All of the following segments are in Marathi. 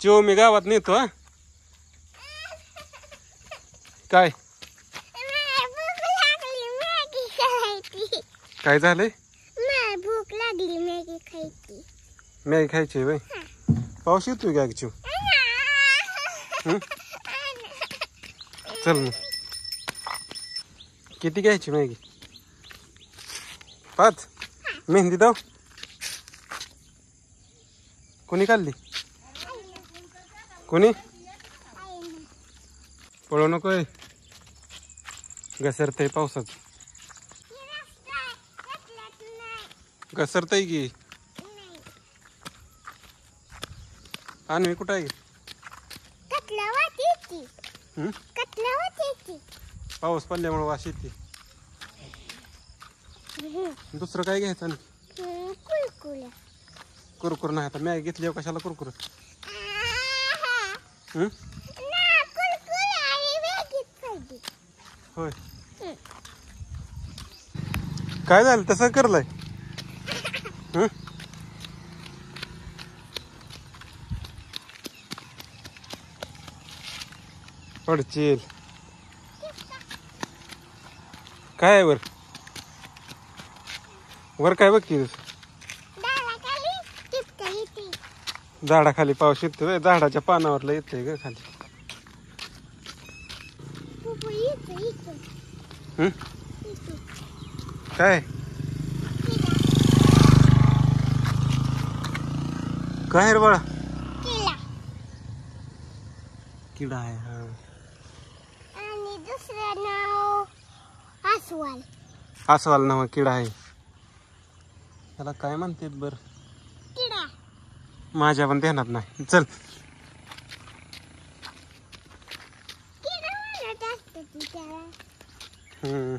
चिव मी गावात नेतो हा. काय काय झालंय? भूक लागली मॅगी खायची. मॅगी खायची बाई. पाऊस येतोय का चिव? चल मग किती घ्यायची मॅगी? 5. मेहंदी दाव. कोणी काढली? कोणी? पळू नकोय घसरतय पावसात. घसरतय की. आणि कुठं आहे? पाऊस पडल्यामुळे वास येते. दुसरं काय घ्यायचं? कुरकुर नाही. आता मॅगी घेतली कशाला कुरकुर? होय. काय झालं तसं करलंय? पडचील. काय आहे वर? वर काय बघती? झाडाखाली पाऊस येतोय. झाडाच्या पानावरला येतोय ग खाली. काय काय रे बाळा? किडा आहे. हा. आणि दुसरं नाव अस्वल. अस्वल नाव किडा आहे. त्याला काय म्हणते बर? किडा. माझ्या पण ध्यानात नाही. चल. किडा म्हणत असतं ती त्याला. हम्म.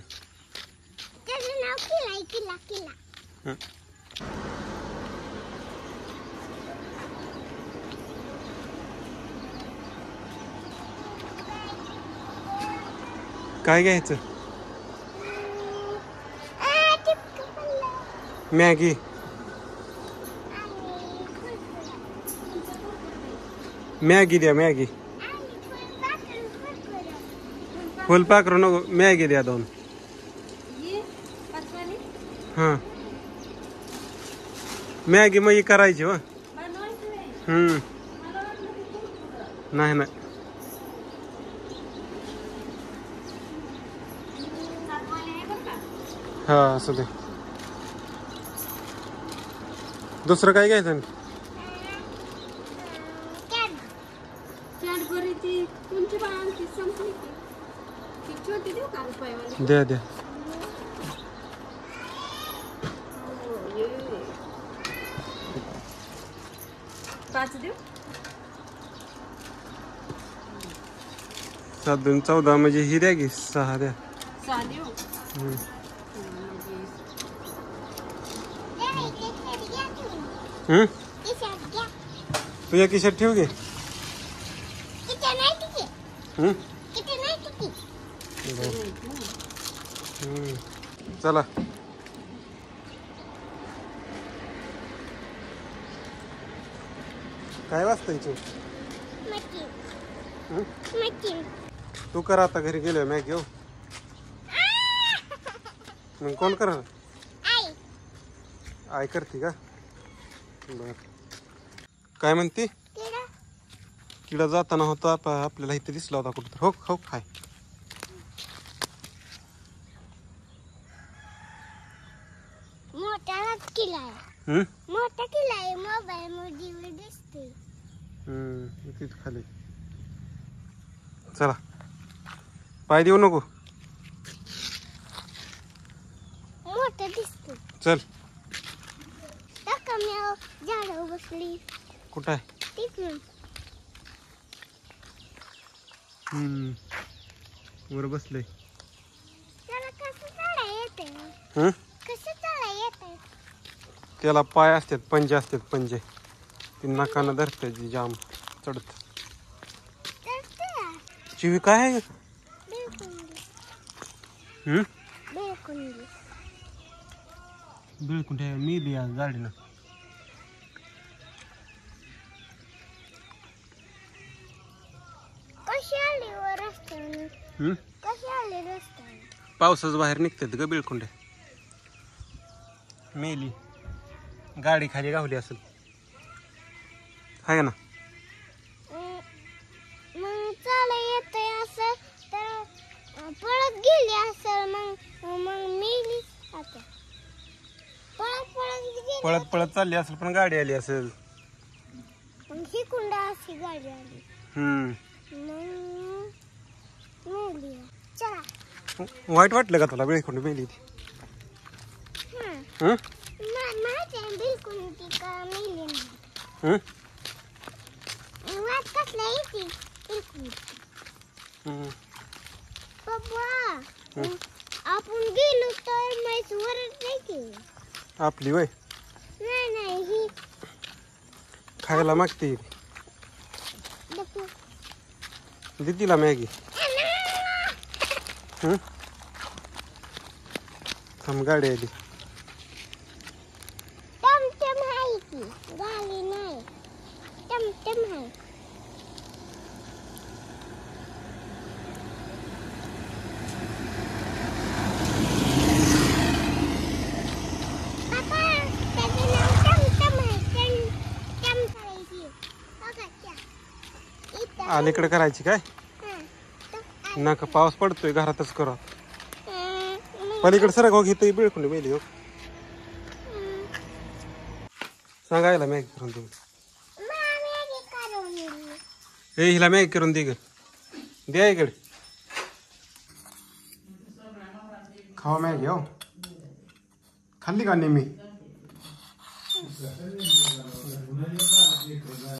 त्याचं नाव किला किला किला. काय घ्यायचं? मॅगी. मॅगी द्या मॅगी. फुलपाखरू नको मॅगी द्या 2. हा मॅगी मग करायची हो. नाही नाही. हा असू दे. दुसरं काय घ्यायचं? द्या द्या. देऊ 7 2 14 म्हणजे ही द्या की 6 द्या. 6 देऊ. तुझ्या खिशात ठेव घे. चला काय वाजतायची? तू कर आता घरी गेलो मॅगी हो. मग कोण करणार? आई करते का? बर. काय म्हणते? किडा जाताना होता आपल्याला इथे दिसला होता कुठं. हो हो खाय. मोठा किला आहे. मोठा किला आहे. मोबाईल मध्ये दिसते. तिथे खाली. चला पाय देऊ नको. मोठा दिसतो. चल. झाडावर बसली. कुठं आहे? तिकडून. वर बसलंय. त्याला कसं चढा येते? कसं चढा येते? त्याला पाय असतात, पंजे असतात. पंजे ती नाकानं धरते जी जाम चढत. चिवी काय आहे? बिळकुंडी मी लिया गाडीनं. कसे आले रस्त्याने? पावसाच बाहेर निघतात ग बिळकुंडे. मेली गाडी खाली गावली असेल आहे ना. मग चाला येतंय असं तर पळत गेली असेल. मग मग मेली आता. पळत पळत गेली. पळत पळत चालली असेल पण गाडी आली असेल. मग ही कुंडा अशी गाडी आली. मग मेली. चला. वाईट वाटलं का तुला बिळकुंड मेली ती? हं? माझ्या बिलकुल ती का मेली नाही. हं? वाट कसला येते बिलकुल. हं. पप्पा आपण गेलो तर म्हैस वरच नाही की. आपली वय नाही नाही ही खायला मागते नको. दे तिला मॅगी. हं? थांब गाडी आली. टमटम आहे की गाडी नाही. टमटम आहे. पप्पा त्याचं नाव टमटम आहे. टम करायची. इथं अलीकडे करायची काय? तो नका पाऊस पडतोय घरातच करा. मग पलीकडे सरक हो घेत बिळकुंड मेली हो. सांगायला मॅगी करून दे. मॅगी करून दिली. ए हिला मॅगी करून दे ग. द्या इकडे खावा मॅगी हो. खाल्ली का नेहमी?